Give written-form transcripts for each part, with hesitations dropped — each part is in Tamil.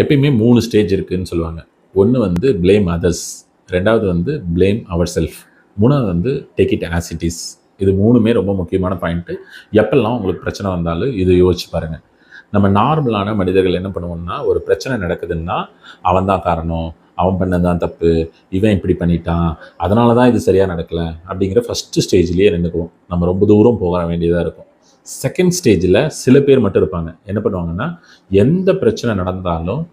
எப்பயுமே 3 ஸ்டேஜ் இருக்குன்னு சொல்லுவாங்க. ஒண்ணு வந்து ப்ளேம் அதர்ஸ், 2வது வந்து ப்ளேம் அவர் செல்ஃப், 3வது வந்து take it as it is. இது 3மே ரொம்ப முக்கியமான பாயிண்ட்டு. எப்பல்லாம் உங்களுக்கு பிரச்சனை வந்தாலும் இதை யோசிச்சு பாருங்க. நம்ம நார்மலான மனிதர்கள் என்ன பண்ணுவோம்னா, ஒரு பிரச்சனை நடக்குதுன்னா, அவன் தான் காரணம், அவன் பண்ணது தான் தப்பு, இவன் இப்படி பண்ணிட்டான், அதனால தான் இது சரியா நடக்கல அப்படிங்கிற ஃபர்ஸ்ட் ஸ்டேஜ்லயே நின்னுக்குவோம். நம்ம ரொம்ப தூரம் போக வேண்டியதா இருக்கும். செகண்ட் ஸ்டேஜில் சில பேர் மட்டும் இருப்பாங்க. என்ன பண்ணுவாங்கன்னா, எந்த பிரச்சனை நடந்தாலும்,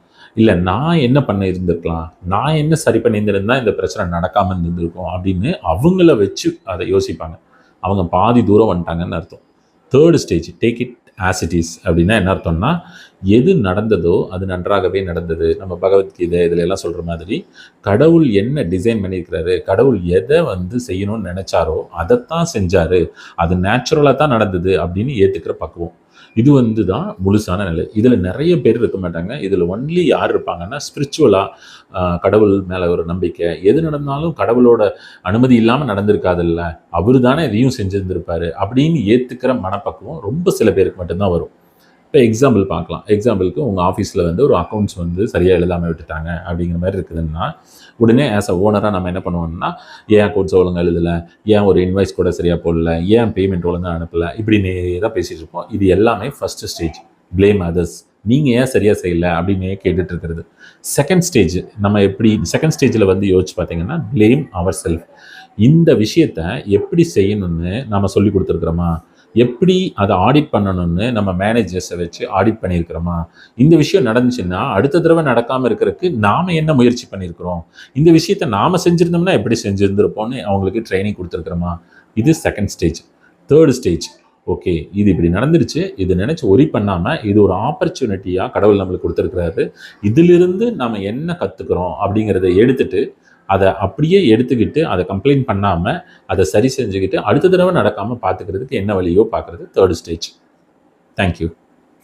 இல்ல நான் என்ன பண்ணியிருந்திருக்கலாம், நான் என்ன சரி பண்ணியிருந்திருந்தா இந்த பிரச்சனை நடக்காம இருந்திருக்கும் அப்படின்னு அவங்கள வச்சு அதை யோசிப்பாங்க. அவங்க பாதி தூரம் வந்துட்டாங்கன்னு அர்த்தம். Third stage take it as it is அப்படின்னா என்ன அர்த்தம்னா, எது நடந்ததோ அது நன்றாகவே நடந்தது. நம்ம பகவத்கீதை இதில் எல்லாம் சொல்கிற மாதிரி, கடவுள் என்ன டிசைன் பண்ணியிருக்கிறாரு, கடவுள் எதை வந்து செய்யணும்னு நினச்சாரோ அதைத்தான் செஞ்சார், அது நேச்சுரலாக தான் நடந்தது அப்படின்னு ஏற்றுக்கிற பக்குவம். இது வந்து தான் முழுசான நிலை. இதில் நிறைய பேர் இருக்க மாட்டாங்க. இதில் ஒன்லி யார் இருப்பாங்கன்னா, ஸ்பிரிச்சுவலாக கடவுள் மேலே ஒரு நம்பிக்கை, எது நடந்தாலும் கடவுளோட அனுமதி இல்லாமல் நடந்திருக்காதுல்ல, அவர் தானே இதையும் செஞ்சுருந்துருப்பாரு அப்படின்னு ஏற்றுக்கிற மனப்பக்குவம் ரொம்ப சில பேருக்கு மட்டும்தான் வரும். இப்போ எக்ஸாம்பிள் பார்க்கலாம். எக்ஸாம்பிளுக்கு உங்கள் ஆஃபீஸில் வந்து ஒரு அக்கௌண்ட்ஸ் வந்து சரியாக எழுதாமல் விட்டுட்டாங்க அப்படிங்கிற மாதிரி இருக்குதுன்னா, உடனே ஆஸ் அ ஓனராக நம்ம என்ன பண்ணுவோம்னா, ஏன் அக்கௌண்ட்ஸ் ஒழுங்காக எழுதலை, ஏன் ஒரு இன்வாய்ஸ் கூட சரியாக போடல, ஏன் பேமெண்ட் ஒழுங்காக அனுப்பலை, இப்படின்னே தான் பேசிகிட்டு இருப்போம். இது எல்லாமே ஃபஸ்ட்டு ஸ்டேஜ், ப்ளேம் அதர்ஸ். நீங்கள் ஏன் சரியாக செய்யலை அப்படின்னே கேட்டுட்டு இருக்கிறது. செகண்ட் ஸ்டேஜ் நம்ம எப்படி செகண்ட் ஸ்டேஜில் வந்து யோசிச்சு பார்த்தீங்கன்னா, ப்ளேம் அவர் செல்ஃப். இந்த விஷயத்தை எப்படி செய்யணும்னு நம்ம சொல்லி கொடுத்துருக்குறோமா, எப்படி அதை ஆடிட் பண்ணணும்னு நம்ம மேனேஜர்ஸை வச்சு ஆடிட் பண்ணியிருக்கிறோமா, இந்த விஷயம் நடந்துச்சுன்னா அடுத்த தடவை நடக்காமல் இருக்கிறதுக்கு நாம் என்ன முயற்சி பண்ணியிருக்கிறோம், இந்த விஷயத்தை நாம் செஞ்சுருந்தோம்னா எப்படி செஞ்சுருந்துருப்போம்னு அவங்களுக்கு ட்ரைனிங் கொடுத்துருக்குறோமா. இது second stage. Third stage, okay இது இப்படி நடந்துருச்சு, இது நினச்சி ஒரி பண்ணாமல் இது ஒரு ஆப்பர்ச்சுனிட்டியாக கடவுள் நம்மளுக்கு கொடுத்துருக்குறாரு, இதிலிருந்து நம்ம என்ன கற்றுக்குறோம் அப்படிங்கிறத எடுத்துகிட்டு அதை அப்படியே எடுத்துக்கிட்டு அதை கம்ப்ளைண்ட் பண்ணாமல் அதை சரி செஞ்சுக்கிட்டு அடுத்த தடவை நடக்காமல் பார்த்துக்கிறதுக்கு என்ன வழியோ பார்க்குறது தேர்டு ஸ்டேஜ். தேங்க்யூ.